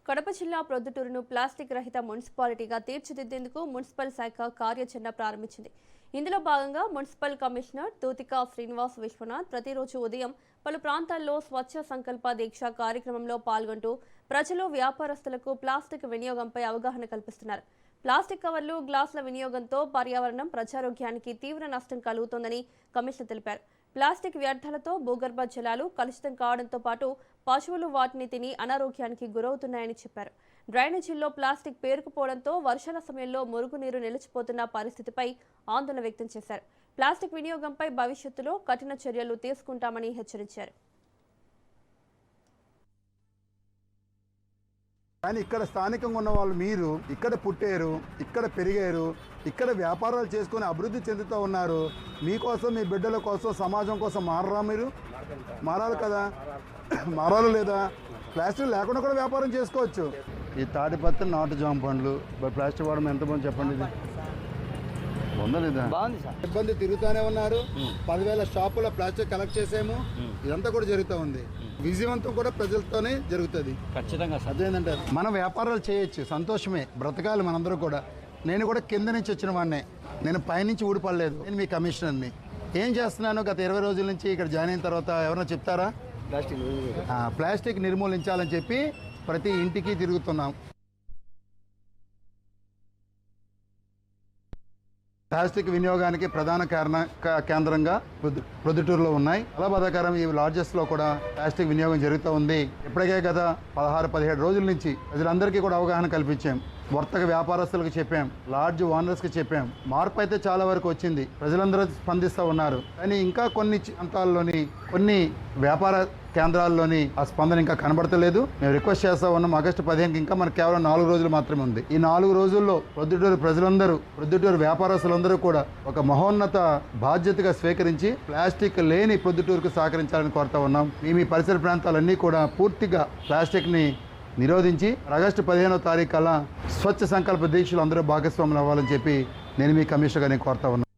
కడప జిల్లా ప్రొద్దుటూరును ప్లాస్టిక్ రహిత మున్సిపాలిటీగా తీర్చిదిద్దేందుకు మున్సిపల్ శాఖ కార్యాచరణ ప్రారంభించింది. ఇందులో భాగంగా మున్సిపల్ కమిషనర్ తూతికా శ్రీనివాస్ విశ్వనాథ్ ప్రతిరోజు ఉదయం పలు ప్రాంతాల్లో స్వచ్ఛ సంకల్ప దీక్ష కార్యక్రమంలో పాల్గొంటూ ప్రజలు, వ్యాపారస్తులకు ప్లాస్టిక్ వినియోగంపై అవగాహన కల్పిస్తున్నారు. ప్లాస్టిక్ కవర్లు, గ్లాసుల వినియోగంతో పర్యావరణం, ప్రజారోగ్యానికి తీవ్ర నష్టం కలుగుతోందని కమిషనర్ తెలిపారు. ప్లాస్టిక్ వ్యర్థాలతో భూగర్భ జలాలు కలుషితం కావడంతో పాటు పశువులు వాటిని తిని అనారోగ్యానికి గురవుతున్నాయని చెప్పారు. డ్రైనేజీల్లో ప్లాస్టిక్ పేరుకుపోవడంతో వర్షాల సమయంలో మురుగునీరు నిలిచిపోతున్న పరిస్థితిపై ఆందోళన వ్యక్తం చేశారు. ప్లాస్టిక్ వినియోగంపై భవిష్యత్తులో కఠిన చర్యలు తీసుకుంటామని హెచ్చరించారు. కానీ ఇక్కడ స్థానికంగా ఉన్న వాళ్ళు మీరు ఇక్కడ పుట్టారు, ఇక్కడ పెరిగారు, ఇక్కడ వ్యాపారాలు చేసుకుని అభివృద్ధి చెందుతూ ఉన్నారు. మీకోసం, మీ బిడ్డల కోసం, సమాజం కోసం మారరా? మీరు మారాలి కదా, మారాలి లేదా? ప్లాస్టిక్ లేకుండా కూడా వ్యాపారం చేసుకోవచ్చు. ఈ తాడిపత్రి, నాటు జామ పండ్లు ప్లాస్టిక్ వాడడం ఎంతమంది చెప్పండి? ఇది ఉందా లేదా? ఇబ్బంది తిరుగుతూనే ఉన్నారు. 10,000 షాపుల ప్లాస్టిక్ కలెక్ట్ చేసాము. ఇదంతా కూడా జరుగుతూ ఉంది. విజయవంతం కూడా ప్రజలతోనే జరుగుతుంది. ఖచ్చితంగా అదేంటంటే మనం వ్యాపారాలు చేయొచ్చు, సంతోషమే, బ్రతకాలి మనందరూ కూడా. నేను కూడా కింద నుంచి వచ్చిన వాడినే, నేను పైనుంచి ఊడిపడలేదు. నేను మీ కమిషనర్ని. ఏం చేస్తున్నాను గత 20 రోజుల నుంచి ఇక్కడ జాయిన్ అయిన తర్వాత ఎవరైనా చెప్తారా? ప్లాస్టిక్ నిర్మూలించాలని చెప్పి ప్రతి ఇంటికి తిరుగుతున్నాం. ప్లాస్టిక్ వినియోగానికి ప్రధాన కేంద్రంగా ప్రొద్దుటూరులో ఉన్నాయి. చాలా బాధాకరం. ఈ లాడ్జెస్లో కూడా ప్లాస్టిక్ వినియోగం జరుగుతూ ఉంది. ఇప్పటికే గత 16-17 రోజుల నుంచి ప్రజలందరికీ కూడా అవగాహన కల్పించాం. వర్తక వ్యాపారస్తులకు చెప్పాం, లాడ్జ్ ఓనర్స్కి చెప్పాం. మార్పు అయితే చాలా వరకు వచ్చింది, ప్రజలందరూ స్పందిస్తూ ఉన్నారు. కానీ ఇంకా కొన్ని ప్రాంతాల్లోని, కొన్ని వ్యాపార కేంద్రాల్లోని ఆ స్పందన ఇంకా కనబడతలేదు. మేము రిక్వెస్ట్ చేస్తా ఉన్నాం. ఆగస్టు 15కి ఇంకా మనకు కేవలం 4 రోజులు మాత్రమే ఉంది. ఈ 4 రోజుల్లో ప్రొద్దుటూరు ప్రజలందరూ, ప్రొద్దుటూరు వ్యాపారస్తులందరూ కూడా ఒక మహోన్నత బాధ్యతగా స్వీకరించి ప్లాస్టిక్ లేని ప్రొద్దుటూరుకు సహకరించాలని కోరుతా ఉన్నాం. మీ పరిసర ప్రాంతాలన్నీ కూడా పూర్తిగా ప్లాస్టిక్ని నిరోధించి ఆగస్టు 15వ తారీఖు కల్లా స్వచ్ఛ సంకల్ప దీక్షలు అందరూ భాగస్వాములు అవ్వాలని చెప్పి నేను మీ కమిషనర్గా కోరుతా ఉన్నాను.